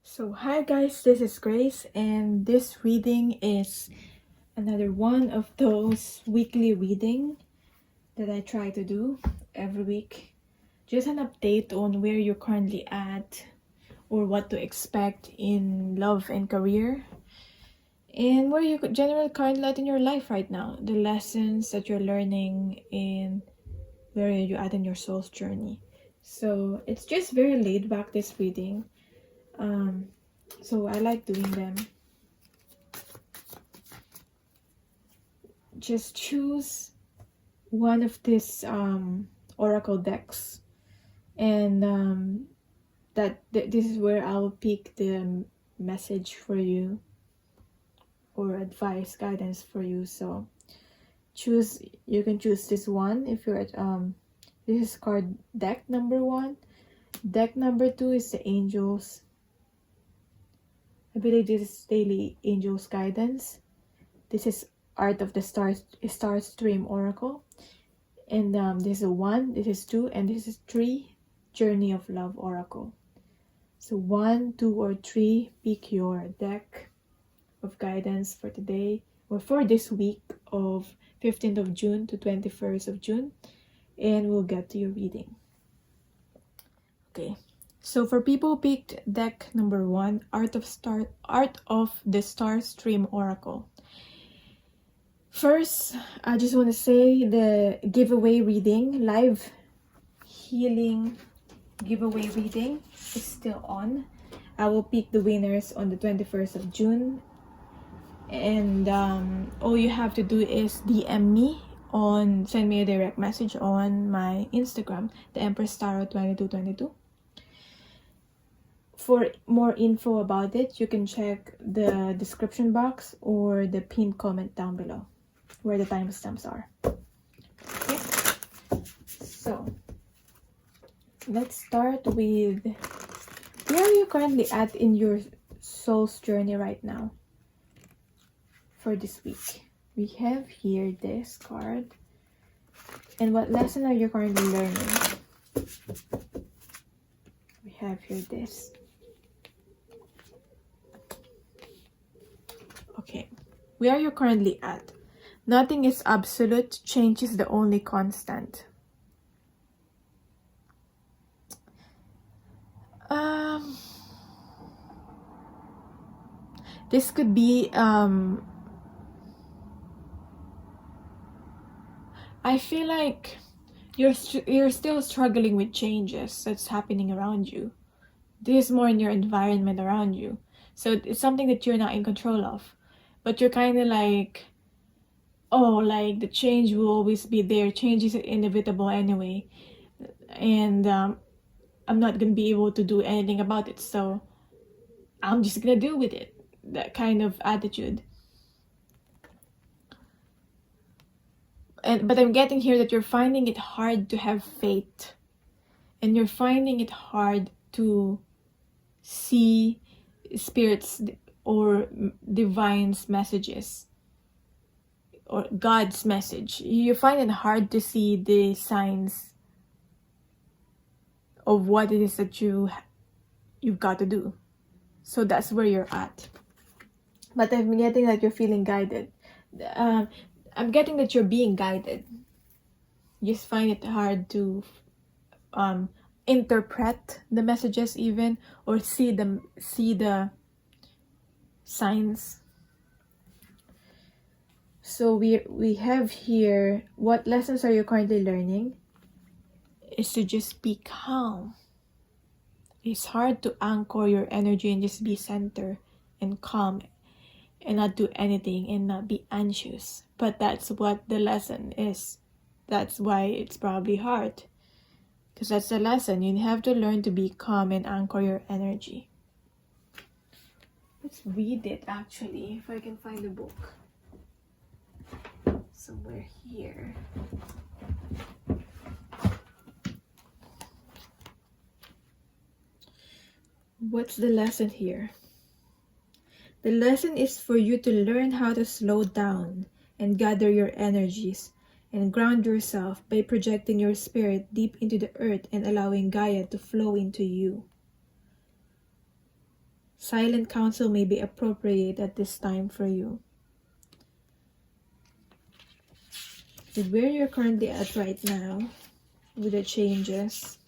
So hi guys, this is Grace, and this reading is another one of those weekly reading that I try to do every week. Just an update on where you're currently at or what to expect in love and career, and where you generally currently at in your life right now, the lessons that you're learning, and where you're at in your soul's journey. So it's just very laid back, this reading. So I like doing them. Just choose one of these oracle decks, and this is where I'll pick the message for you or advice, guidance for you. So you can choose this one if you're at this is card deck number 1. Deck number 2 is the angels. I believe this is daily angels guidance. This is Art of the Star Stream Oracle. And this is 1, this is 2, and this is 3, Journey of Love Oracle. So 1, 2, or 3, pick your deck of guidance for today or for this week of 15th of June to 21st of June, and we'll get to your reading. Okay, so for people who picked deck number 1, Art of the Star Stream Oracle. First, I just want to say the giveaway reading, live healing giveaway reading is still on. I will pick the winners on the 21st of June. And all you have to do is DM me send me a direct message on my Instagram, the Empress Tarot 2222. For more info about it, you can check the description box or the pinned comment down below where the timestamps are. Okay, so let's start with where are you currently at in your soul's journey right now for this week. We have here this card, and what lesson are you currently learning? We have here this. Okay, where are you currently at? Nothing is absolute, change is the only constant. This could be I feel like you're still struggling with changes that's happening around you. This is more in your environment around you. So it's something that you're not in control of. But you're kind of like, oh, like the change will always be there. Change is inevitable anyway. And I'm not going to be able to do anything about it. So I'm just going to deal with it. That kind of attitude. But I'm getting here that you're finding it hard to have faith. And you're finding it hard to see spirits or divine's messages or God's message. You find it hard to see the signs of what it is that you've got to do. So that's where you're at. But I'm getting that you're feeling guided. I'm getting that you're being guided. You just find it hard to interpret the messages even, or see the signs. So we have here, what lessons are you currently learning? Is to just be calm. It's hard to anchor your energy and just be centered and calm and not do anything and not be anxious. But that's what the lesson is. That's why it's probably hard. Because that's the lesson. You have to learn to be calm and anchor your energy. Let's read it actually, if I can find the book. Somewhere here. What's the lesson here? The lesson is for you to learn how to slow down and gather your energies and ground yourself by projecting your spirit deep into the earth and allowing Gaia to flow into you. Silent counsel may be appropriate at this time for you. With where you're currently at right now, with the changes,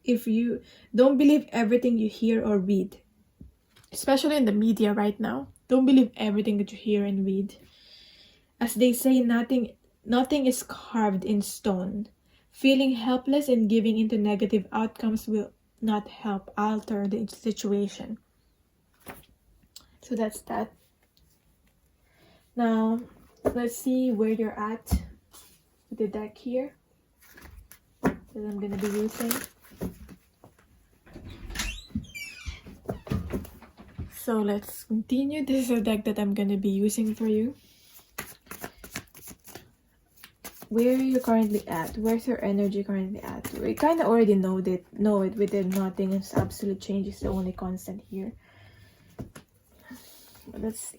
if you don't believe everything you hear or read, especially in the media right now, don't believe everything that you hear and read. As they say, nothing is carved in stone. Feeling helpless and giving into negative outcomes will not help alter the situation. So that's that. Now, let's see where you're at with the deck here that I'm going to be using. So let's continue. This is a deck that I'm going to be using for you. Where are you currently at? Where's your energy currently at? We kind of already know it with the nothing and absolute change is the only constant here. But let's see.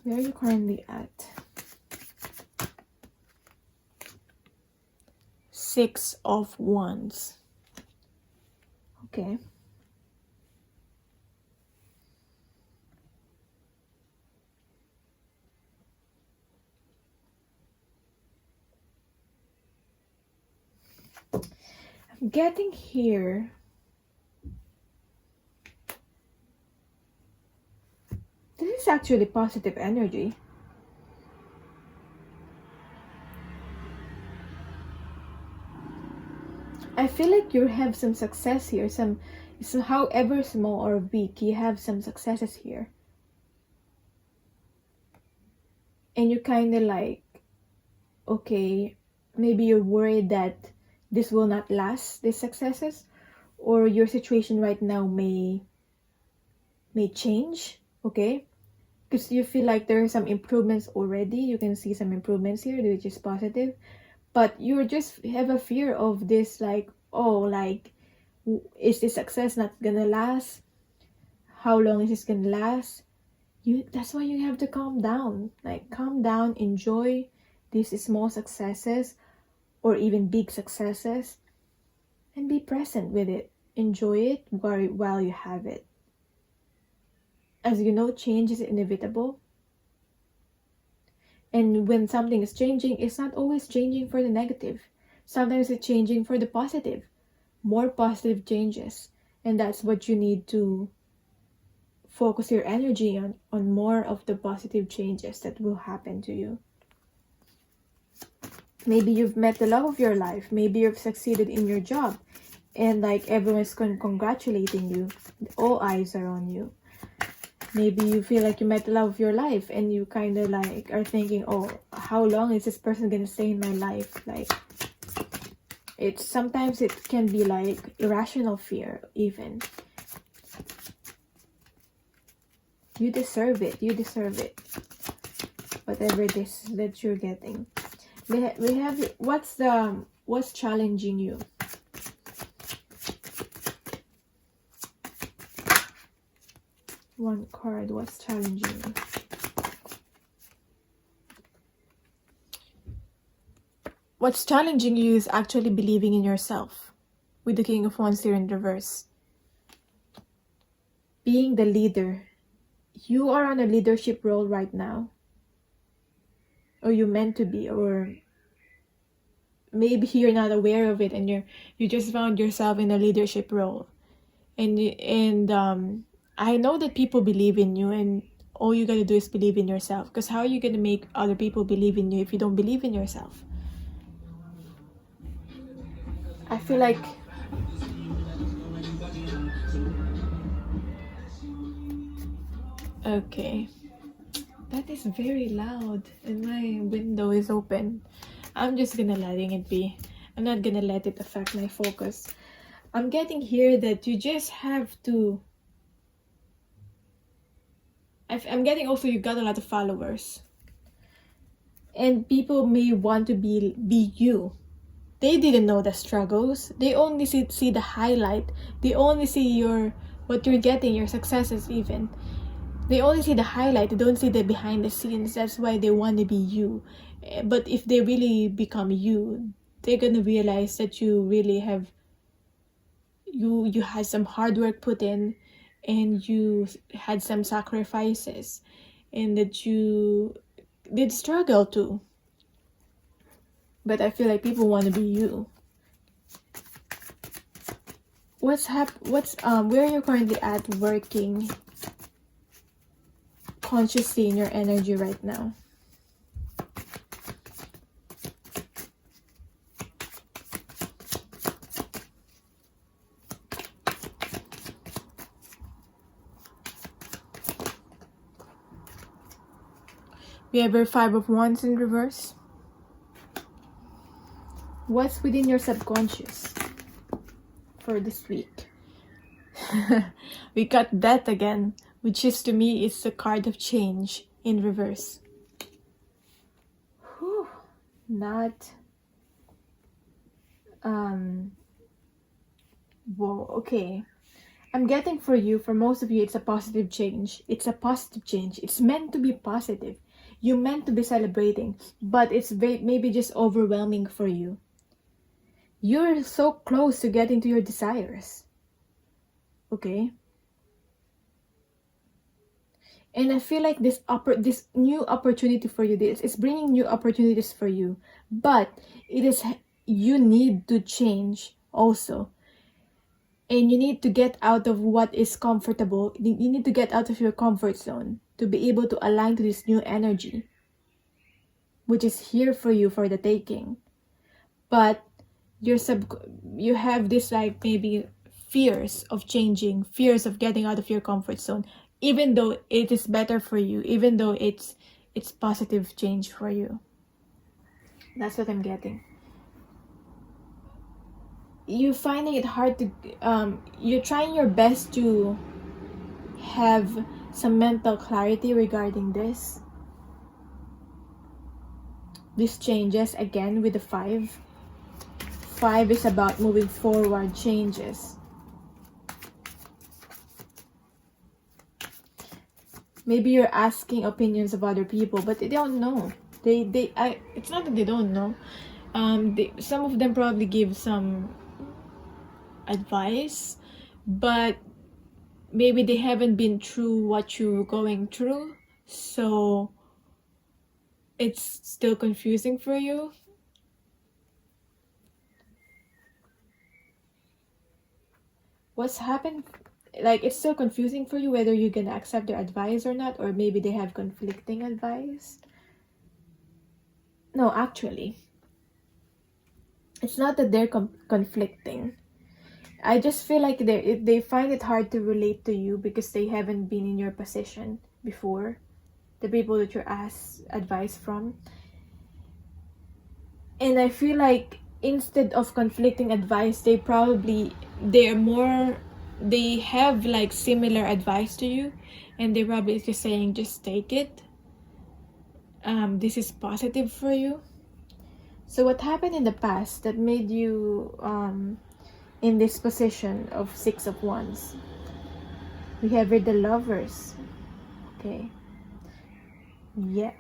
Where are you currently at? 6 of Wands. Okay. I'm getting here. This is actually positive energy. I feel like you have some success here. So however small or weak, you have some successes here. And you're kind of like, okay, maybe you're worried that this will not last, these successes, or your situation right now may change, okay? Because you feel like there are some improvements already. You can see some improvements here, which is positive. But you just have a fear of this, like, oh, like, is this success not gonna last? How long is this gonna last? That's why you have to calm down. Like, calm down, enjoy these small successes or even big successes, and be present with it. Enjoy it while you have it. As you know, change is inevitable. And when something is changing, it's not always changing for the negative. Sometimes it's changing for the positive. More positive changes. And that's what you need to focus your energy on more of the positive changes that will happen to you. Maybe you've met the love of your life. Maybe you've succeeded in your job. And like everyone's congratulating you. All eyes are on you. Maybe you feel like you met the love of your life and you kind of like are thinking, oh, how long is this person gonna stay in my life? Like, sometimes it can be like irrational fear even. You deserve it. You deserve it. Whatever it is that you're getting. We have what's challenging you? One card, what's challenging you? What's challenging you is actually believing in yourself. With the King of Wands here in reverse. Being the leader. You are on a leadership role right now. Or you're meant to be. Or maybe you're not aware of it and you just found yourself in a leadership role. And I know that people believe in you, and all you gotta do is believe in yourself. Because how are you gonna make other people believe in you if you don't believe in yourself? I feel like okay, that is very loud and my window is open. I'm just gonna letting it be. I'm not gonna let it affect my focus. I'm getting here that you just have to. I'm getting also you got a lot of followers. And people may want to be you. They didn't know the struggles. They only see the highlight. They only see what you're getting, your successes even. They only see the highlight. They don't see the behind the scenes. That's why they want to be you. But if they really become you, they're going to realize that you really have you had some hard work put in, and you had some sacrifices, and that you did struggle too. But I feel like people want to be you. Where are you currently at working consciously in your energy right now? We have your 5 of Wands in reverse. What's within your subconscious for this week? We got Death again, which is, to me, is the card of change in reverse. Whew. Not whoa, okay. I'm getting for you, for most of you, it's a positive change. It's a positive change. It's meant to be positive. You're meant to be celebrating, but it's maybe just overwhelming for you. You're so close to getting to your desires. Okay? And I feel like this new opportunity for you, it's bringing new opportunities for you. But you need to change also. And you need to get out of what is comfortable. You need to get out of your comfort zone to be able to align to this new energy, which is here for you for the taking. But you have this, like, maybe fears of changing, fears of getting out of your comfort zone, even though it is better for you, even though it's positive change for you. That's what I'm getting. You're finding it hard to you're trying your best to have some mental clarity regarding this changes again with the 5 is about moving forward, changes. Maybe you're asking opinions of other people, but they don't know. It's not that they don't know. Some of them probably give some advice, but maybe they haven't been through what you're going through, so it's still confusing for you. What's happened? Like, it's still confusing for you whether you're gonna accept their advice or not, or maybe they have conflicting advice. No, actually, it's not that they're conflicting. I just feel like they find it hard to relate to you because they haven't been in your position before, the people that you're asked advice from. And I feel like instead of conflicting advice, they have like similar advice to you, and they probably just saying, just take it. This is positive for you. So what happened in the past that made you in this position of 6 of Wands? We have here the Lovers. Okay. Yeah.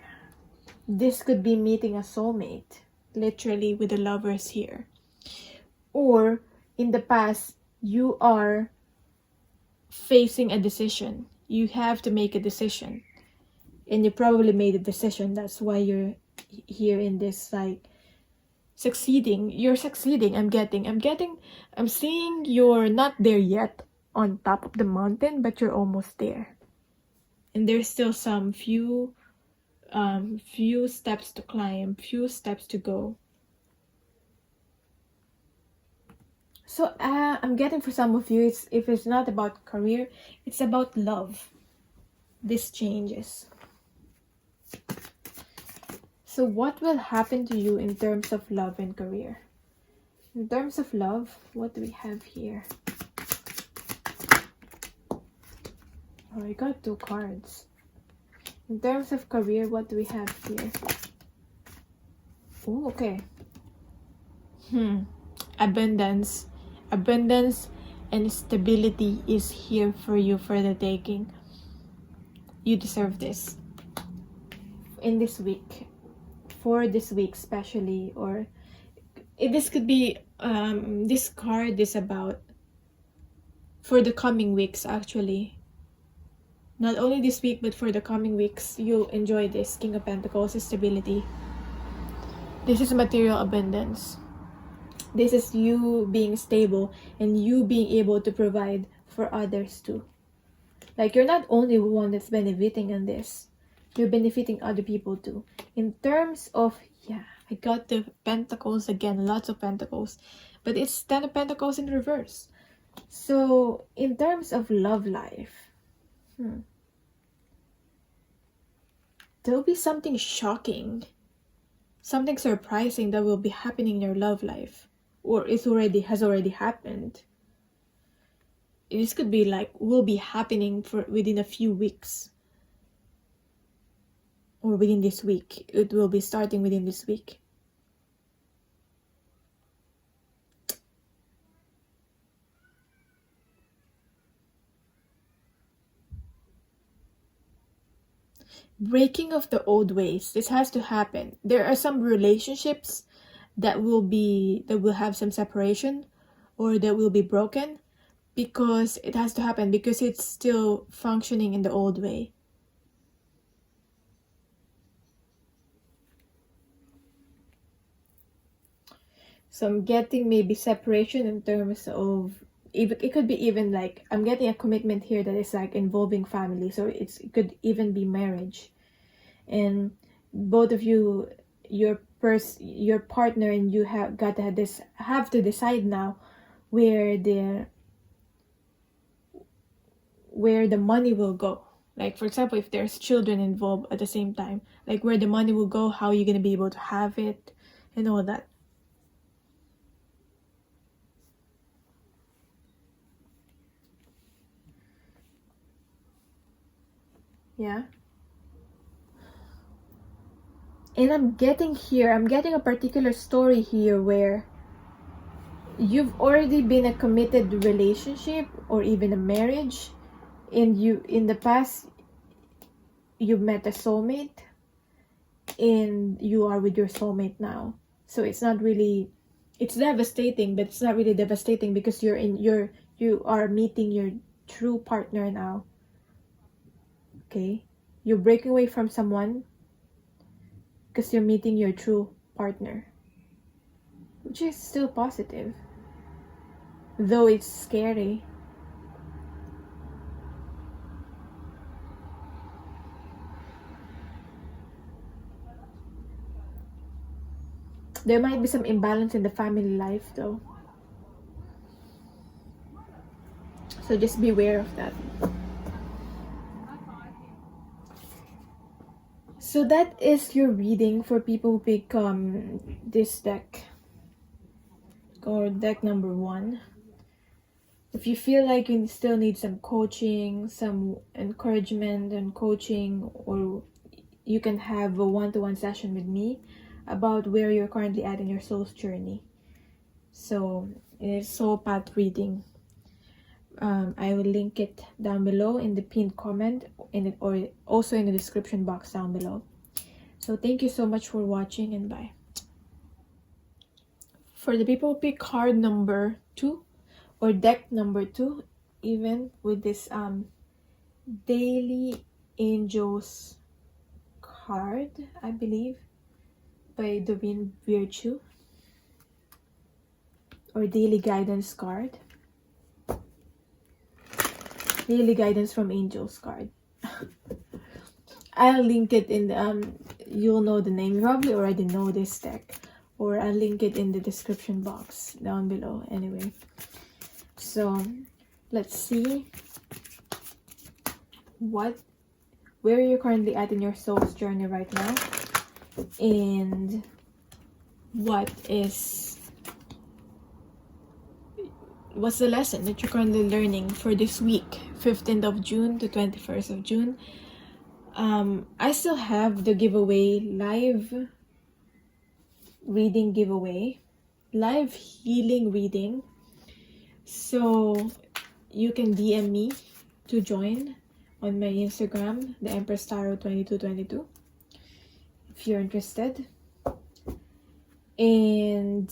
This could be meeting a soulmate, literally, with the Lovers here. Or in the past, you are facing a decision. You have to make a decision. And you probably made a decision. That's why you're here in this, like, succeeding. You're succeeding. I'm seeing you're not there yet on top of the mountain, but you're almost there. And there's still some few steps to climb, few steps to go. So I'm getting for some of you, if it's not about career, it's about love. This changes. So what will happen to you in terms of love and career? In terms of love, what do we have here? Oh, I got 2 cards. In terms of career, what do we have here? Oh, okay. Abundance and stability is here for you for the taking. You deserve this. In this week. For this week especially, or this could be this card is about for the coming weeks, actually. Not only this week, but for the coming weeks, you'll enjoy this. King of Pentacles is stability. This is material abundance. This is you being stable and you being able to provide for others too. Like, you're not only one that's benefiting in this. You're benefiting other people too. In terms of, yeah, I got the Pentacles again. Lots of Pentacles. But it's 10 of Pentacles in reverse. So, in terms of love life, there'll be something shocking, something surprising that will be happening in your love life, or has already happened. This could be like, will be happening for within a few weeks, or within this week. It will be starting within this week. Breaking of the old ways. This has to happen. There are some relationships that will have some separation, or that will be broken, because it has to happen, because it's still functioning in the old way. So I'm getting maybe separation in terms of, it could be even like, I'm getting a commitment here that is like involving family. So it could even be marriage. And both of you, your partner and you have to decide now where the money will go. Like, for example, if there's children involved at the same time, like where the money will go, how you're going to be able to have it, and all that. Yeah. And I'm getting a particular story here where you've already been a committed relationship or even a marriage, and in the past you've met a soulmate and you are with your soulmate now. So it's devastating, but it's not really devastating, because you are meeting your true partner now. Okay? You're breaking away from someone because you're meeting your true partner, which is still positive, though it's scary. There might be some imbalance in the family life though, so just beware of that. So that is your reading for people who pick this deck, or deck number 1. If you feel like you still need some coaching, some encouragement and coaching, or you can have a one-to-one session with me about where you're currently at in your soul's journey. So it is soul path reading. I will link it down below in the pinned comment, or also in the description box down below. So thank you so much for watching, and bye. For the people who pick card number 2 or deck number 2, even with this Daily Angels card, I believe, by Doreen Virtue, or Daily Guidance card. Daily Guidance from Angels card. I'll link it in the, you'll know the name. You probably already know this deck, or I'll link it in the description box down below anyway. So let's see where you're currently at in your soul's journey right now, and what's the lesson that you're currently learning for this week, 15th of June to 21st of June. I still have the giveaway, live reading giveaway, live healing reading. So you can DM me to join on my Instagram, the Empress Tarot 2222, if you're interested. And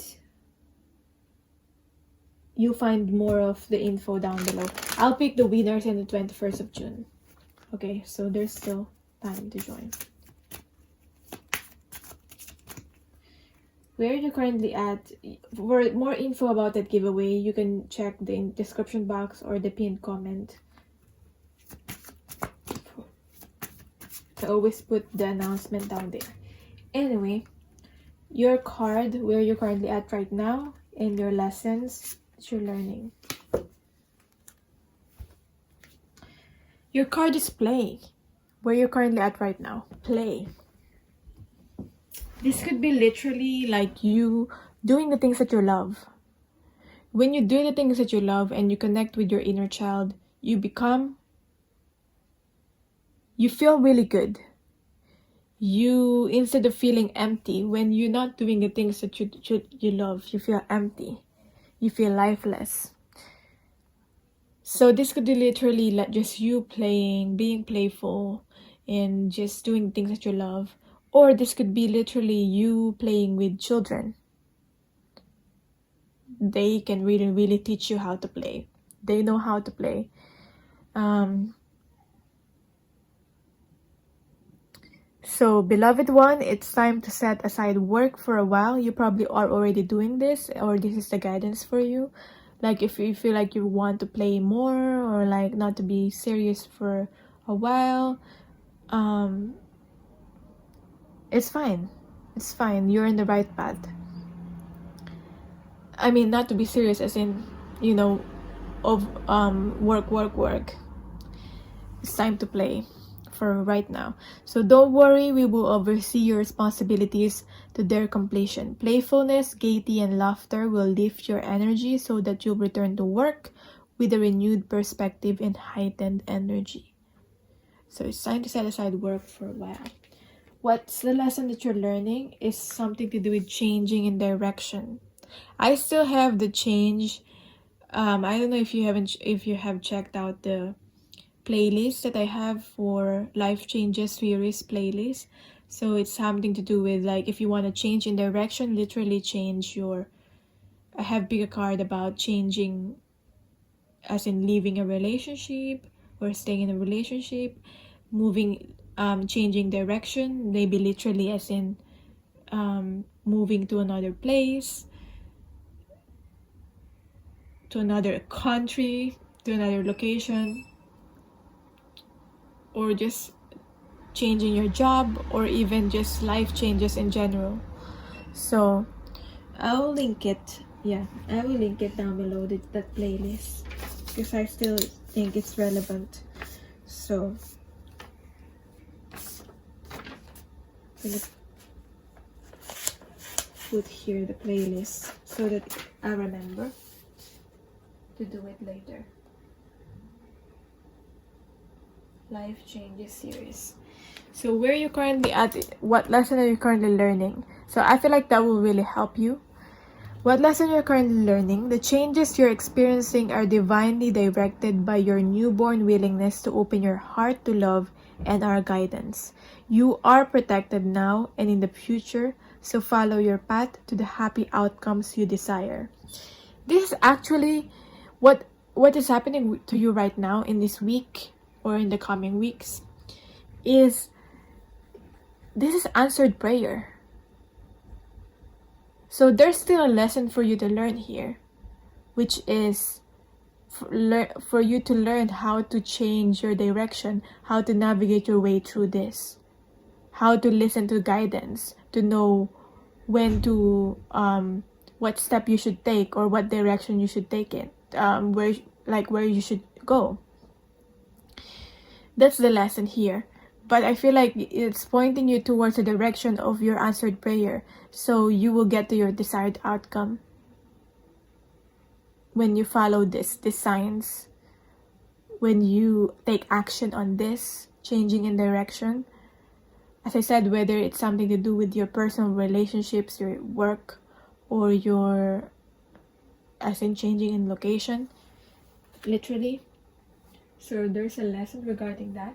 you'll find more of the info down below. I'll pick the winners in the 21st of June. Okay, so there's still time to join. Where are you currently at? For more info about that giveaway, you can check the description box or the pinned comment. I always put the announcement down there. Anyway, your card, where you're currently at right now, and your lessons that you're learning. Your card is play. Where you're currently at right now. Play. This could be literally like you doing the things that you love. When you do the things that you love and you connect with your inner child, you feel really good. You, instead of feeling empty, when you're not doing the things that you love, you feel empty. You feel lifeless. So this could be literally like just you playing, being playful, and just doing things that you love. Or this could be literally you playing with children. They can really, really teach you how to play. They know how to play. So, beloved one, it's time to set aside work for a while. You probably are already doing this, or this is the guidance for you. Like if you feel like you want to play more, or like not to be serious for a while, it's fine. It's fine. You're in the right path. I mean, not to be serious as in, work. It's time to play for right now. So don't worry, we will oversee your responsibilities to their completion. Playfulness, gaiety, and laughter will lift your energy so that you'll return to work with a renewed perspective and heightened energy. So it's time to set aside work for a while. What's the lesson that you're learning is something to do with changing in direction. I still have the change. I don't know if you have checked out the playlist that I have for Life Changes series playlist. So it's something to do with like if you want to change in direction, literally change your. I have bigger card about changing, as in leaving a relationship or staying in a relationship, moving, changing direction, maybe literally as in moving to another place, to another country, to another location, or just changing your job, or even just life changes in general. So I'll link it. Yeah, I will link it down below that playlist because I still think it's relevant. So I'm gonna put here the playlist so that I remember to do it later. Life Changes series. So where are you currently at? What lesson are you currently learning? So I feel like that will really help you. What lesson you're currently learning? The changes you're experiencing are divinely directed by your newborn willingness to open your heart to love and our guidance. You are protected now and in the future, so follow your path to the happy outcomes you desire. This is actually what is happening to you right now in this week or in the coming weeks. This is answered prayer. So there's still a lesson for you to learn here, which is for you to learn how to change your direction, how to navigate your way through this, how to listen to guidance, to know when to, what step you should take or what direction you should take it, where you should go. That's the lesson here. But I feel like it's pointing you towards the direction of your answered prayer, so you will get to your desired outcome when you follow these signs, when you take action on this, changing in direction. As I said, whether it's something to do with your personal relationships, your work, or your, as in changing in location, literally. So there's a lesson regarding that.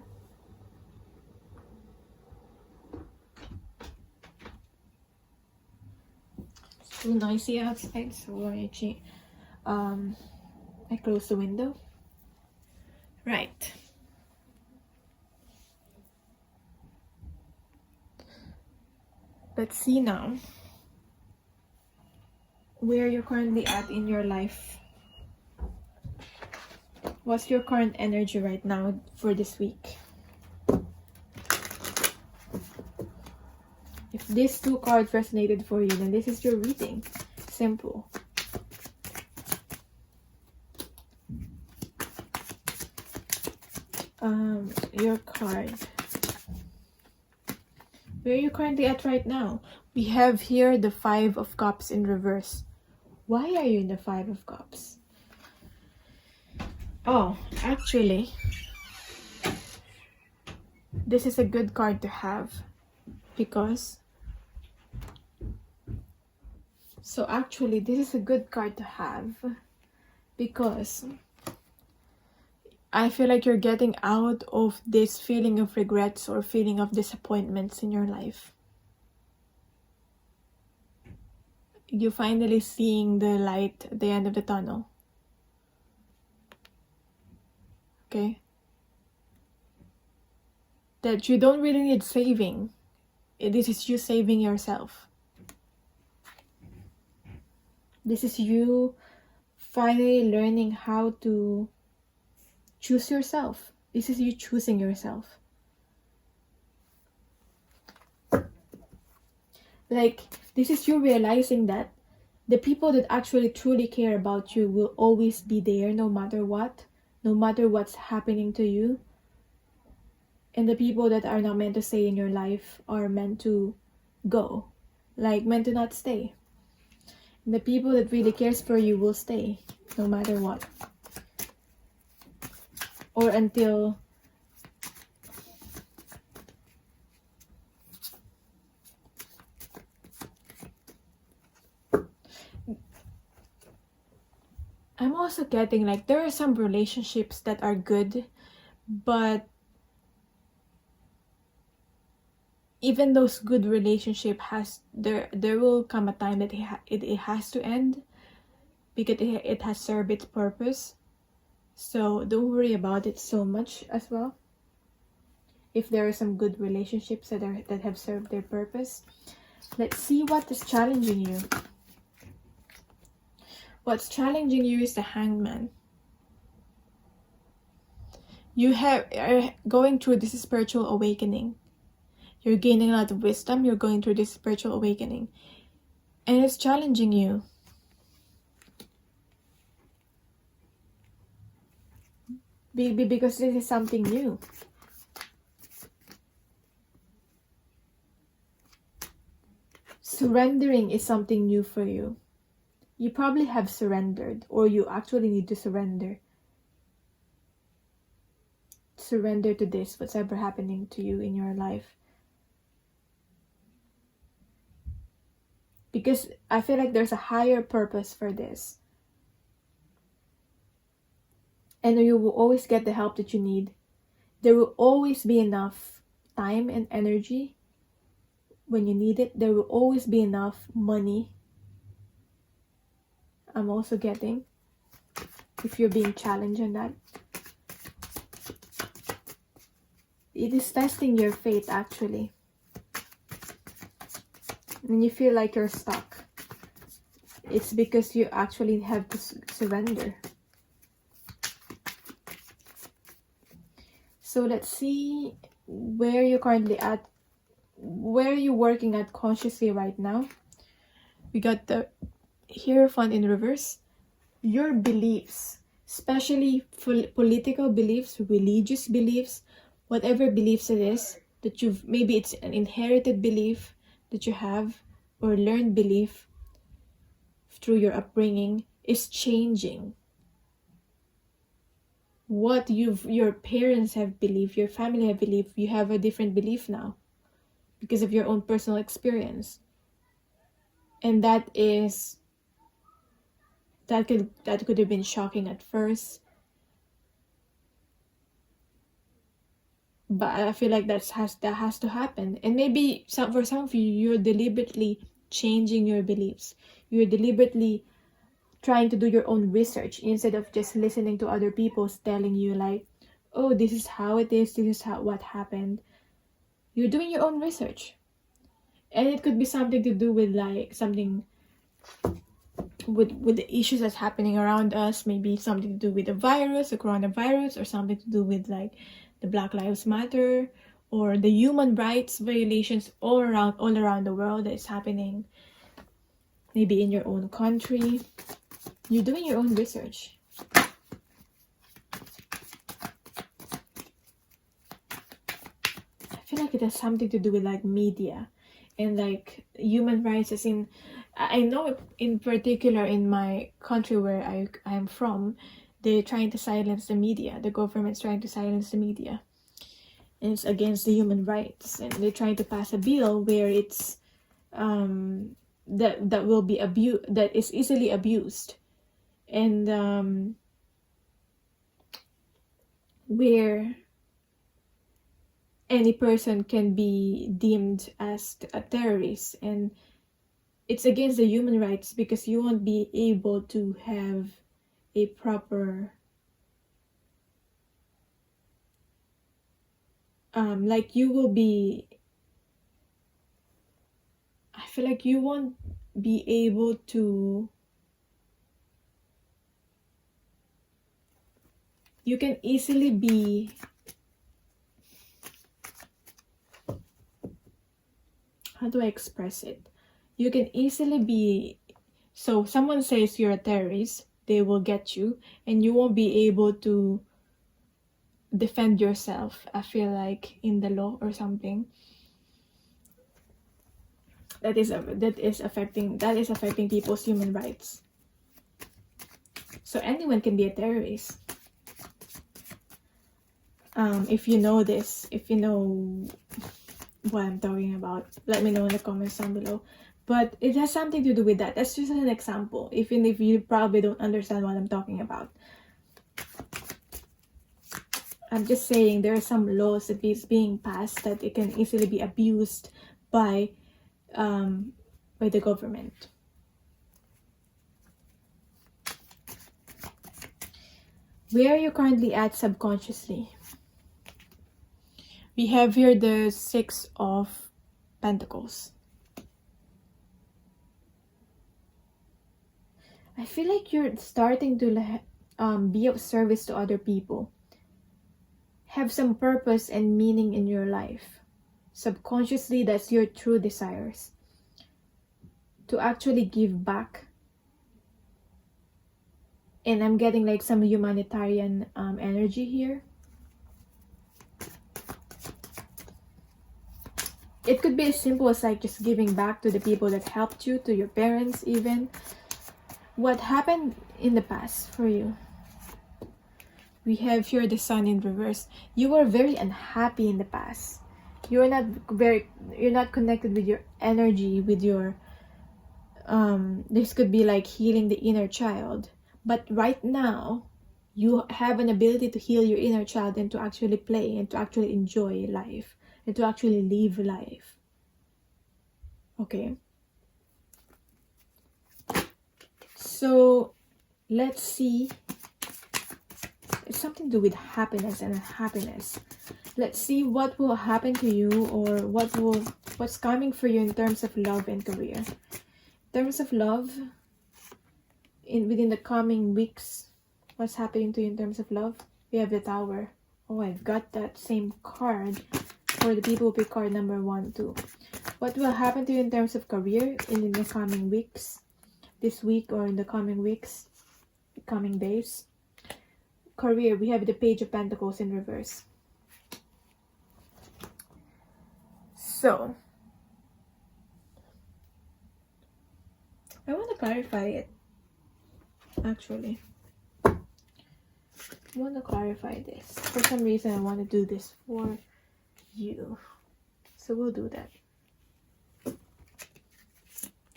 It's too noisy outside, so I close the window. Right. Let's see now where you're currently at in your life. What's your current energy right now for this week? If these two cards resonated for you, then this is your reading. Simple. Your card. Where are you currently at right now? We have here the Five of Cups in reverse. Why are you in the Five of Cups? Oh, actually, this is a good card to have because this is a good card to have because I feel like you're getting out of this feeling of regrets or feeling of disappointments in your life. You're finally seeing the light at the end of the tunnel. Okay? That you don't really need saving. This is you saving yourself. This is you finally learning how to choose yourself. This is you choosing yourself. Like, this is you realizing that the people that actually truly care about you will always be there no matter what, no matter what's happening to you. And the people that are not meant to stay in your life are meant to go, like meant to not stay. And the people that really cares for you will stay no matter what. Or until I'm also getting like there are some relationships that are good, but even those good relationship there will come a time that it has to end because it has served its purpose. So don't worry about it so much as well. If there are some good relationships that have served their purpose, let's see what is challenging you. What's challenging you is the Hangman. You are going through this spiritual awakening. You're gaining a lot of wisdom. You're going through this spiritual awakening. And it's challenging you. Because this is something new. Surrendering is something new for you. You probably have surrendered, or you actually need to surrender. Surrender to this, what's ever happening to you in your life. Because I feel like there's a higher purpose for this. And you will always get the help that you need. There will always be enough time and energy when you need it. There will always be enough money. I'm also getting, if you're being challenged on that. It is testing your faith actually. And you feel like you're stuck. It's because you actually have to surrender. So let's see where you're currently at. Where are you working at consciously right now? We got the Hierophant in reverse. Your beliefs, especially political beliefs, religious beliefs, whatever beliefs it is that maybe it's an inherited belief that you have or learned belief through your upbringing, is changing. What your parents have believed, your family have believed, you have a different belief now because of your own personal experience. And that could have been shocking at first. But I feel like that has to happen. And maybe for some of you, you're deliberately changing your beliefs. You're deliberately trying to do your own research instead of just listening to other people telling you like, oh, this is how it is, this is what happened. You're doing your own research. And it could be something to do with like something with the issues that's happening around us, maybe something to do with the virus, the coronavirus, or something to do with like the Black Lives Matter or the human rights violations all around the world that is happening, maybe in your own country. You're doing your own research. I feel like it has something to do with like media and like human rights, as in, I know in particular in my country where I am from, they're trying to silence the media. The government's trying to silence the media. And it's against the human rights. And they're trying to pass a bill where it's that will be that is easily abused. And where any person can be deemed as a terrorist, and it's against the human rights because you won't be able to have a proper like you will be, I feel like you won't be able to, you can easily be how do I express it? You can easily be, so someone says you're a terrorist, they will get you, and you won't be able to defend yourself, I feel like, in the law or something. That is affecting people's human rights. So anyone can be a terrorist. If you know this, if you know what I'm talking about, let me know in the comments down below. But it has something to do with that. That's just an example, even if you probably don't understand what I'm talking about. I'm just saying there are some laws that is being passed that it can easily be abused by the government. Where are you currently at subconsciously? We have here the Six of Pentacles. I feel like you're starting to be of service to other people. Have some purpose and meaning in your life. Subconsciously, that's your true desires. To actually give back. And I'm getting like some humanitarian energy here. It could be as simple as like just giving back to the people that helped you, to your parents even. What happened in the past for you? We have here the Sun in reverse. You were very unhappy in the past. You're not connected with your energy, with your this could be like healing the inner child. But right now, you have an ability to heal your inner child and to actually play and to actually enjoy life and to actually live life. Okay. So let's see. It's something to do with happiness and unhappiness. Let's see what will happen to you, or what's coming for you in terms of love and career. In terms of love, within the coming weeks, what's happening to you in terms of love? We have the Tower. Oh, I've got that same card for the people who pick card number 1, 2. What will happen to you in terms of career in the coming weeks? This week or in the coming weeks, the coming days. Career, we have the Page of Pentacles in reverse. So, I want to clarify it. Actually, I want to clarify this. For some reason, I want to do this for you. So we'll do that.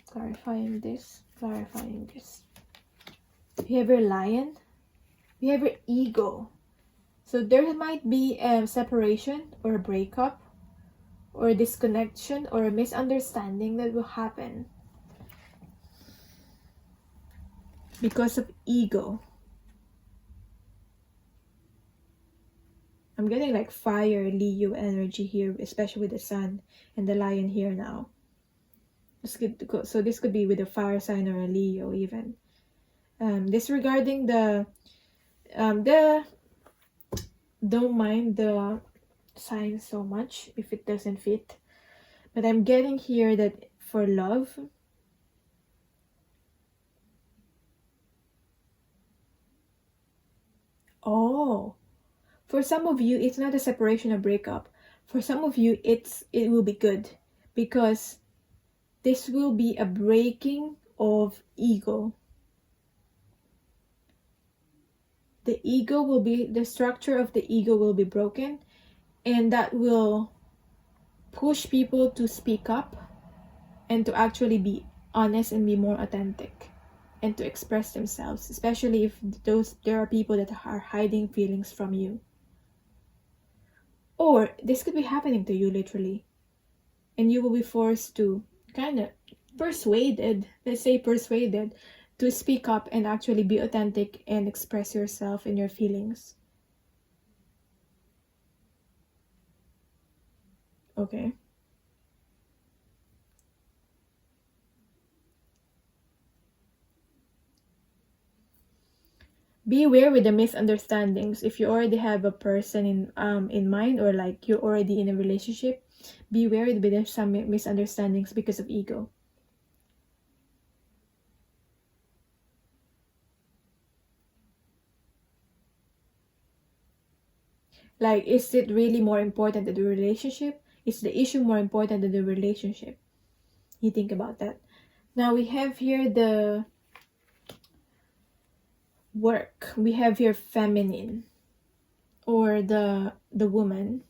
Clarifying this. Clarifying this. We have your Lion. We have your Ego. So there might be a separation or a breakup or a disconnection or a misunderstanding that will happen. because of ego. I'm getting like fire Leo energy here, especially with the sun and the lion here now. So this could be with a fire sign or a Leo even. Disregarding the don't mind the sign so much if it doesn't fit. But I'm getting here that for love, oh, for some of you, it's not a separation or breakup. For some of you, it will be good because this will be a breaking of ego. The structure of the ego will be broken, and that will push people to speak up and to actually be honest and be more authentic and to express themselves, especially if there are people that are hiding feelings from you. Or this could be happening to you literally, and you will be forced to kind of persuaded, let's say persuaded, to speak up and actually be authentic and express yourself and your feelings. Okay. Be aware with the misunderstandings. If you already have a person in mind, or like you're already in a relationship, be aware with there's some misunderstandings because of ego. Like, is it really more important than the relationship? Is the issue more important than the relationship? You think about that. Now we have here the work. We have here feminine, or the woman.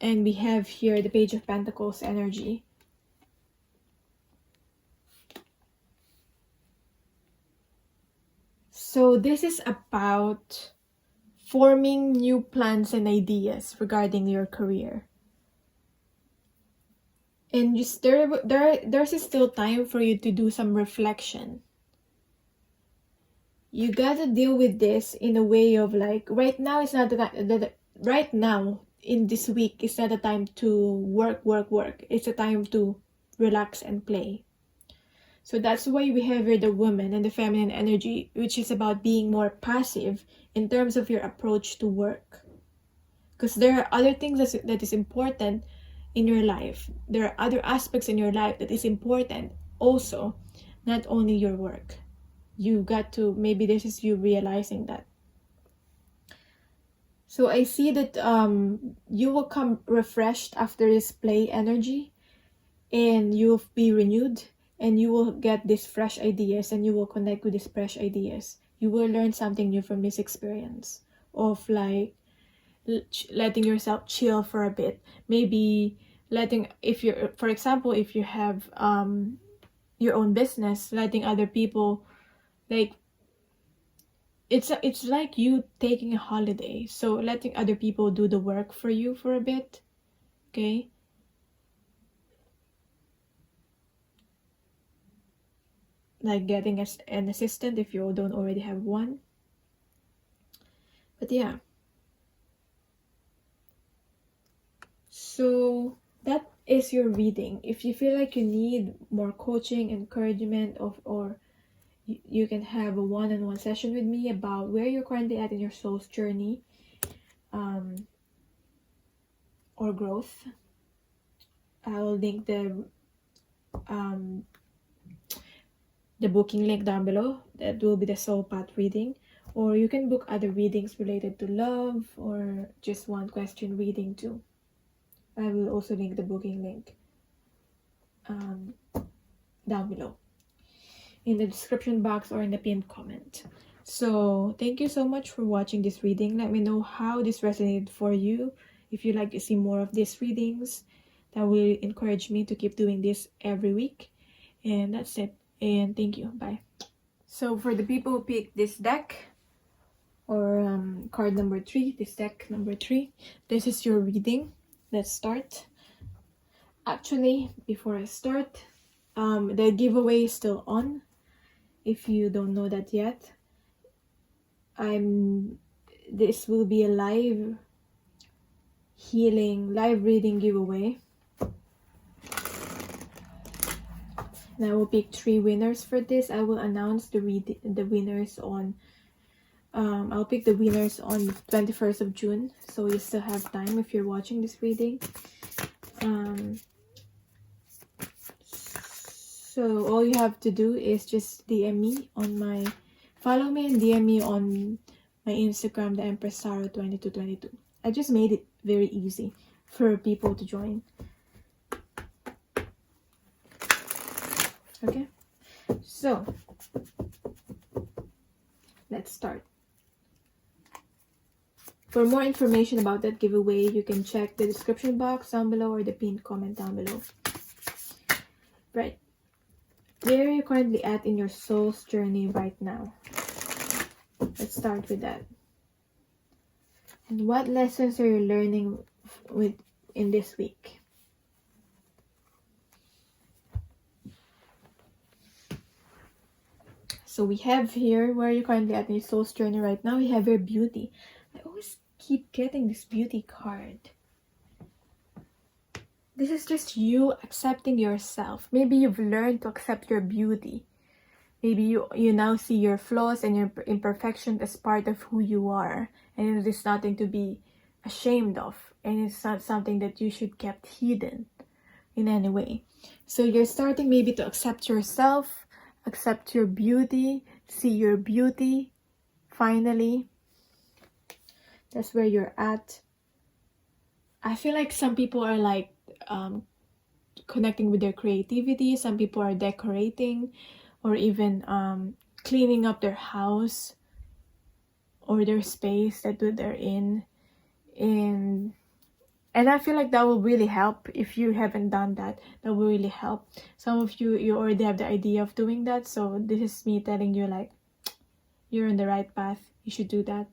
And we have here the Page of Pentacles energy. So this is about forming new plans and ideas regarding your career. And just there's still time for you to do some reflection. You gotta deal with this in a way of like, right now is not right now in this week is not a time to work. It's a time to relax and play. So that's why we have here the woman and the feminine energy, which is about being more passive in terms of your approach to work. Because there are other things that is important in your life. There are other aspects in your life that is important also, not only your work. You got to, maybe this is you realizing that. So I see that you will come refreshed after this play energy, and you'll be renewed, and you will get these fresh ideas, and you will connect with these fresh ideas. You will learn something new from this experience of like letting yourself chill for a bit. Maybe letting, if you're, for example, if you have your own business, letting other people, like it's like you taking a holiday, so letting other people do the work for you for a bit. Okay, like getting an assistant if you don't already have one. But yeah, so that is your reading. If you feel like you need more coaching, encouragement or you can have a one-on-one session with me about where you're currently at in your soul's journey or growth. I'll link the booking link down below. That will be the soul path reading, or you can book other readings related to love or just one question reading too. I will also link the booking link down below in the description box or in the pinned comment. So thank you so much for watching this reading. Let me know how this resonated for you. If you'd like to see more of these readings, that will encourage me to keep doing this every week. And that's it. And thank you. Bye. So for the people who picked this deck, or card number 3, this deck number 3, this is your reading. Let's start. Actually, before I start, the giveaway is still on. if you don't know that yet, this will be a live reading giveaway. And I will pick 3 winners for this. I will announce the winners on I'll pick the winners on 21st of June, so you still have time if you're watching this reading. So all you have to do is just follow me and DM me on my Instagram, the Empress Tarot 2222. I just made it very easy for people to join. Okay, so let's start. For more information about that giveaway, you can check the description box down below or the pinned comment down below. Right. Where are you currently at in your soul's journey right now? Let's start with that. And what lessons are you learning in this week? So we have here, where are you currently at in your soul's journey right now? We have your beauty. I always keep getting this beauty card. This is just you accepting yourself. Maybe you've learned to accept your beauty. Maybe you now see your flaws and your imperfections as part of who you are. And it is nothing to be ashamed of. And it's not something that you should keep hidden in any way. So you're starting maybe to accept yourself, accept your beauty, see your beauty, finally. That's where you're at. I feel like some people are like connecting with their creativity. Some people are decorating or even cleaning up their house or their space that they're in. And I feel like that will really help. If you haven't done that, that will really help. Some of you already have the idea of doing that. So this is me telling you, like, you're on the right path. You should do that.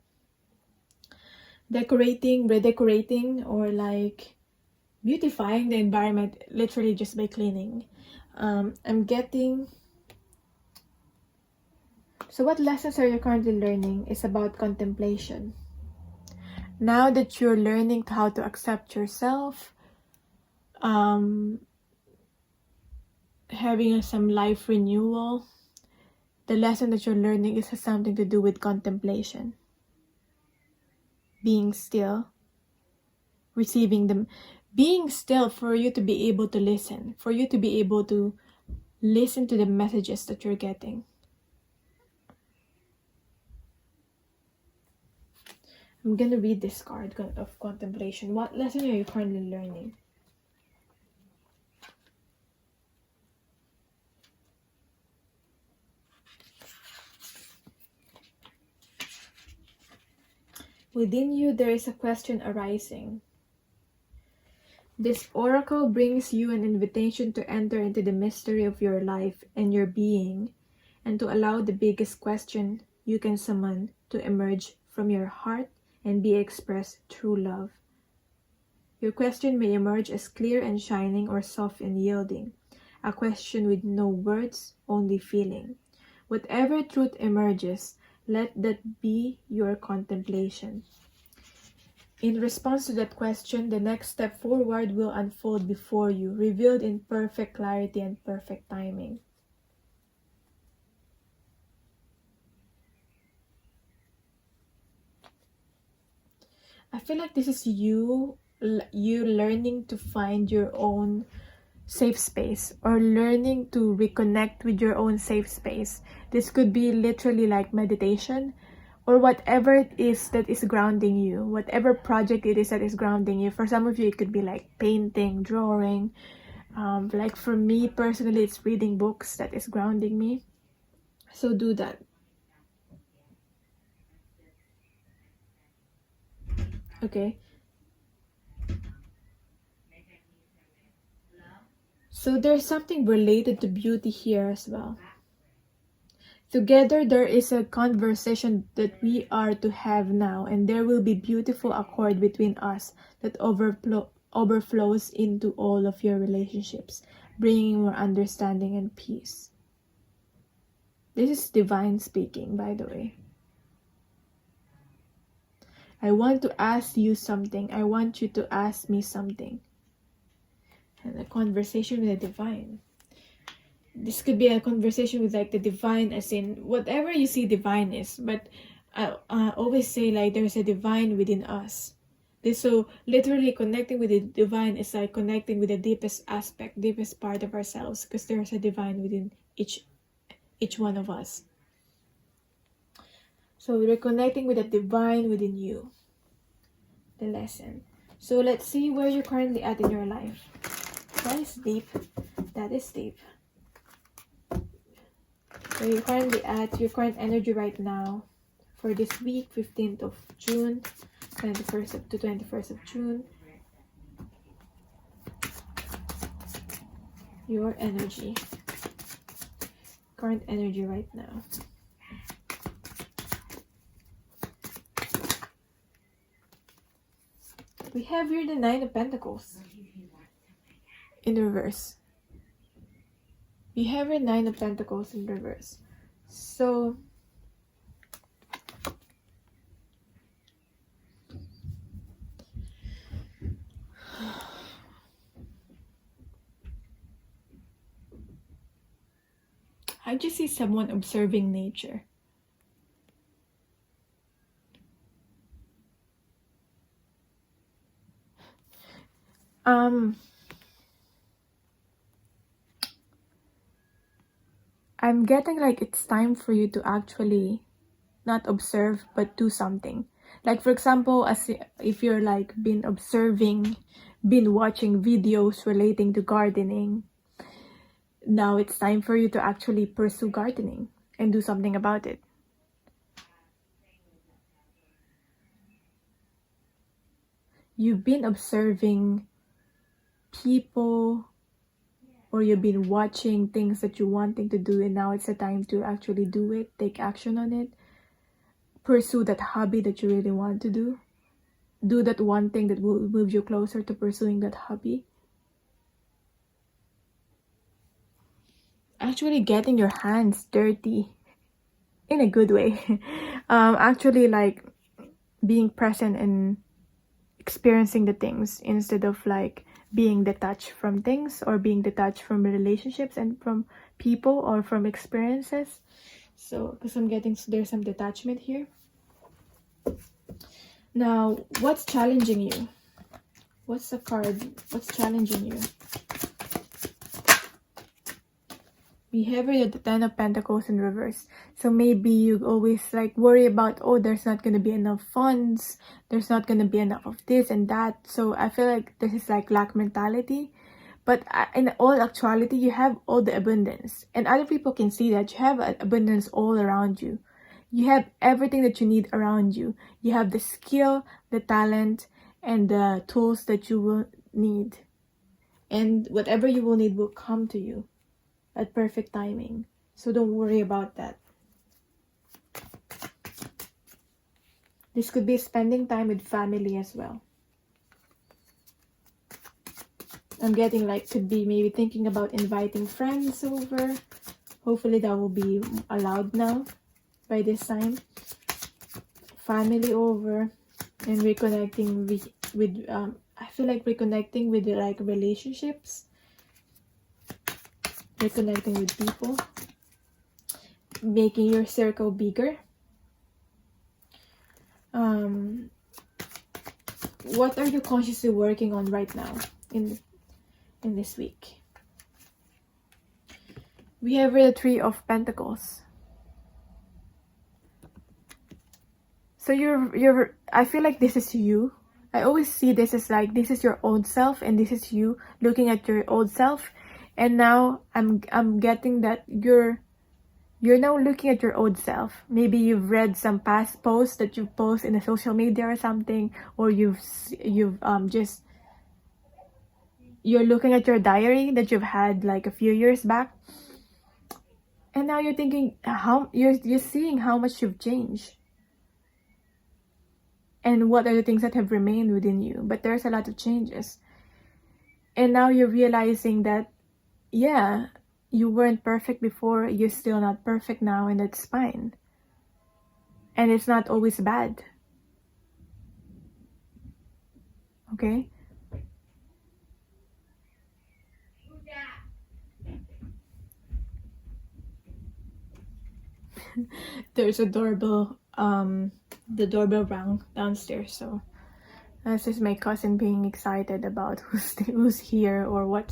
Decorating, redecorating, or like beautifying the environment literally just by cleaning. I'm getting... So what lessons are you currently learning is about contemplation. Now that you're learning how to accept yourself, having some life renewal, the lesson that you're learning has something to do with contemplation. Being still, receiving them, being still for you to be able to listen, for you to be able to listen to the messages that you're getting. I'm gonna read this card of contemplation. What lesson are you currently learning? Within you, there is a question arising. This oracle brings you an invitation to enter into the mystery of your life and your being, and to allow the biggest question you can summon to emerge from your heart and be expressed through love. Your question may emerge as clear and shining or soft and yielding, a question with no words, only feeling. Whatever truth emerges, let that be your contemplation. In response to that question, the next step forward will unfold before you, revealed in perfect clarity and perfect timing. I feel like this is you learning to find your own safe space, or learning to reconnect with your own safe space. This could be literally like meditation, or whatever it is that is grounding you, whatever project it is that is grounding you. For some of you, it could be like painting, drawing. Like for me personally, it's reading books that is grounding me. So do that. Okay. So there's something related to beauty here as well. Together, there is a conversation that we are to have now, and there will be beautiful accord between us that overflows into all of your relationships, bringing more understanding and peace. This is divine speaking, by the way. I want to ask you something. I want you to ask me something. And a conversation with the divine. This could be a conversation with like the divine, as in whatever you see divine is. But I always say like there's a divine within us. So literally connecting with the divine is like connecting with the deepest aspect, deepest part of ourselves, because there's a divine within each one of us. So we're connecting with the divine within you. The lesson. So let's see where you're currently at in your life. That is deep. That is deep. Where you're currently at, your current energy right now for this week, 15th of June, 21st to 21st of June. Your energy. Current energy right now. We have here the Nine of Pentacles in reverse. We have your Nine of Pentacles in reverse. So I just see someone observing nature. I'm getting like it's time for you to actually not observe but do something. Like for example, as if you're like been watching videos relating to gardening, now it's time for you to actually pursue gardening and do something about it. You've been observing people, or you've been watching things that you're wanting to do, and now it's the time to actually do it, take action on it, pursue that hobby that you really want to do that one thing that will move you closer to pursuing that hobby. Actually getting your hands dirty in a good way. Actually like being present and experiencing the things instead of like being detached from things, or being detached from relationships and from people or from experiences. So because I'm getting, there's some detachment here. Now what's challenging you? What's the card? What's challenging you? We have the Ten of Pentacles in reverse. So maybe you always like worry about, oh, there's not going to be enough funds. There's not going to be enough of this and that. So I feel like this is like lack mentality. But in all actuality, you have all the abundance. And other people can see that you have abundance all around you. You have everything that you need around you. You have the skill, the talent, and the tools that you will need. And whatever you will need will come to you at perfect timing. So don't worry about that. This could be spending time with family as well. I'm getting like, could be maybe thinking about inviting friends over. Hopefully that will be allowed now by this time. Family over and reconnecting with I feel like reconnecting with like relationships. Reconnecting with people, making your circle bigger. What are you consciously working on right now in this week? We have the Three of Pentacles. So you're I feel like this is you. I always see this as like, this is your old self, and this is you looking at your old self. And now I'm getting that you're now looking at your old self. Maybe you've read some past posts that you post in the social media or something, or you're looking at your diary that you've had like a few years back, and now you're thinking how you're seeing how much you've changed, and what are the things that have remained within you. But there's a lot of changes, and now you're realizing that, yeah, you weren't perfect before, you're still not perfect now, and that's fine. And it's not always bad. Okay? There's a doorbell, the doorbell rang downstairs, so that's just my cousin being excited about who's here or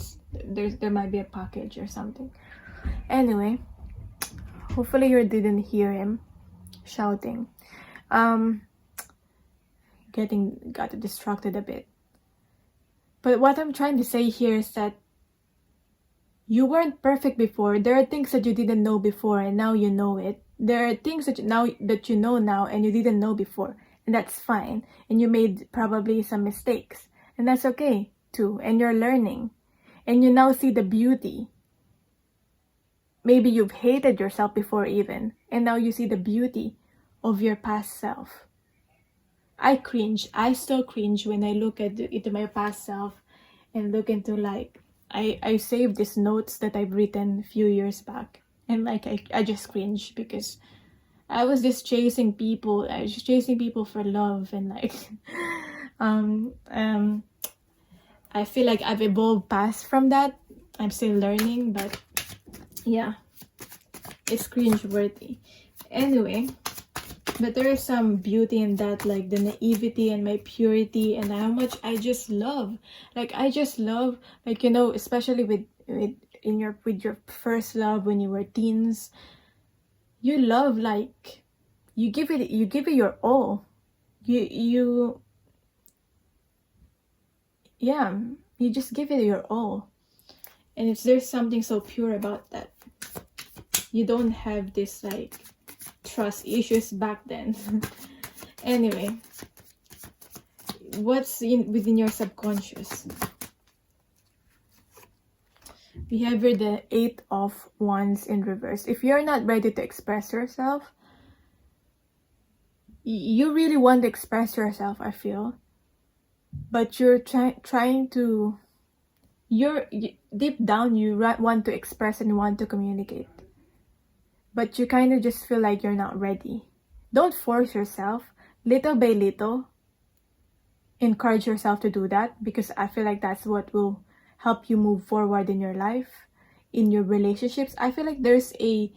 there might be a package or something. Anyway, hopefully you didn't hear him shouting. Got distracted a bit. But what I'm trying to say here is that you weren't perfect before. There are things that you didn't know before, and now you know it. There are things that you know now and you didn't know before, and that's fine. And you made probably some mistakes, and that's okay too. And you're learning, and you now see the beauty. Maybe you've hated yourself before even, and now you see the beauty of your past self. I cringe. I still cringe when I look into my past self and look into like I saved these notes that I've written a few years back, and like I just cringe because I was just chasing people. I was just chasing people for love, and like I feel like I've evolved past from that. I'm still learning, but yeah, it's cringe-worthy. Anyway, but there is some beauty in that, like the naivety and my purity, and how much I just love. Like I just love, like, you know, especially with your first love when you were teens. You love, like you give it your all. You just give it your all. And there's something so pure about that. You don't have this like trust issues back then. Anyway, what's within your subconscious? We have here the 8 of Wands in reverse. If you're not ready to express yourself, you really want to express yourself, I feel, but you're trying to, deep down you want to express and want to communicate, but you kind of just feel like you're not ready. Don't force yourself. Little by little, encourage yourself to do that, because I feel like that's what will help you move forward in your life, in your relationships. I feel like there's a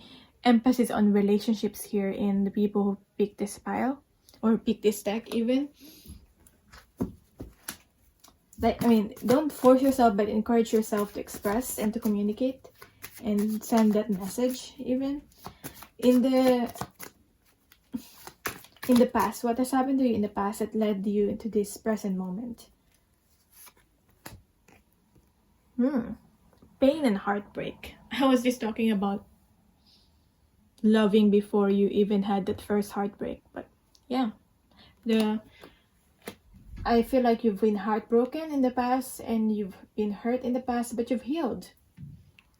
emphasis on relationships here in the people who pick this pile or pick this deck even. Like, I mean, don't force yourself, but encourage yourself to express and to communicate and send that message even. In the past, what has happened to you in the past that led you into this present moment? Pain and heartbreak. I was just talking about loving before you even had that first heartbreak, but yeah, I feel like you've been heartbroken in the past and you've been hurt in the past, but you've healed.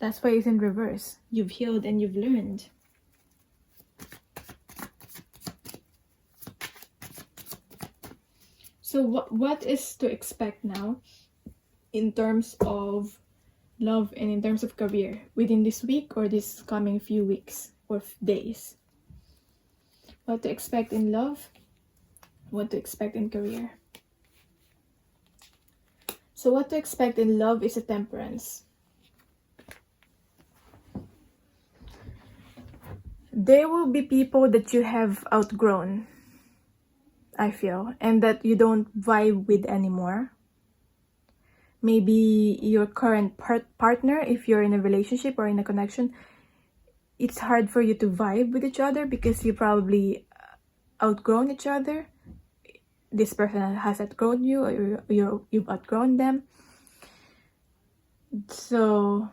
That's why it's in reverse. You've healed and you've learned. So what is to expect now in terms of love and in terms of career within this week or this coming few weeks or days? What to expect in love? What to expect in career? So what to expect in love is a Temperance. There will be people that you have outgrown, I feel, and that you don't vibe with anymore. Maybe your current partner, if you're in a relationship or in a connection, it's hard for you to vibe with each other because you probably outgrown each other. This person has outgrown you, or you've outgrown them. So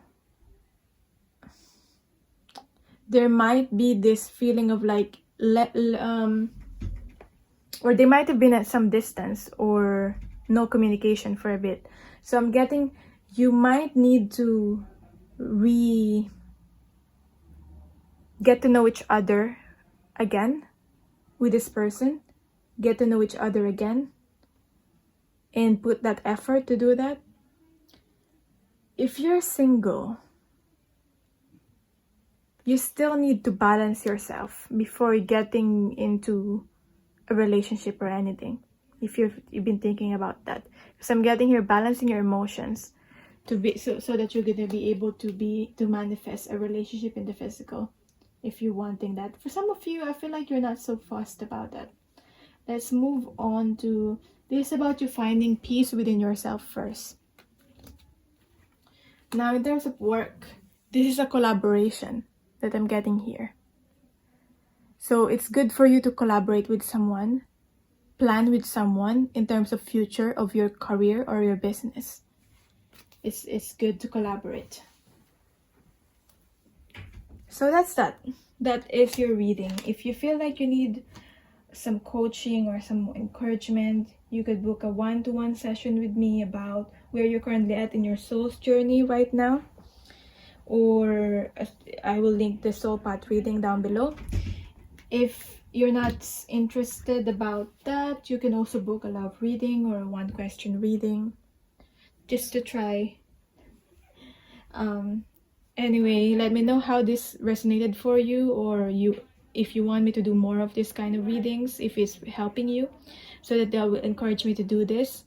there might be this feeling of like or they might have been at some distance or no communication for a bit. So I'm getting, you might need to get to know each other again with this person, get to know each other again, and put that effort to do that. If you're single, you still need to balance yourself before getting into a relationship or anything. If you've been thinking about that, because I'm getting here balancing your emotions to be so that you're gonna be able to manifest a relationship in the physical. If you're wanting that, for some of you, I feel like you're not so fussed about that. Let's move on to this about you finding peace within yourself first. Now, in terms of work, this is a collaboration that I'm getting here. So it's good for you to collaborate with someone, plan with someone in terms of future of your career or your business. It's good to collaborate. So that's that. That is your reading. If you feel like you need some coaching or some encouragement, you could book a one-to-one session with me about where you're currently at in your soul's journey right now, or I will link the soul path reading down below. If you're not interested about that, you can also book a love reading or a one question reading just to try. Anyway, let me know how this resonated for you, or if you want me to do more of this kind of readings, if it's helping you, so that will encourage me to do this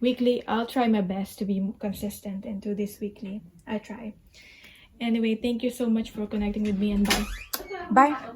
weekly. I'll try my best to be consistent and do this weekly. I try. Anyway, thank you so much for connecting with me, and bye. Bye.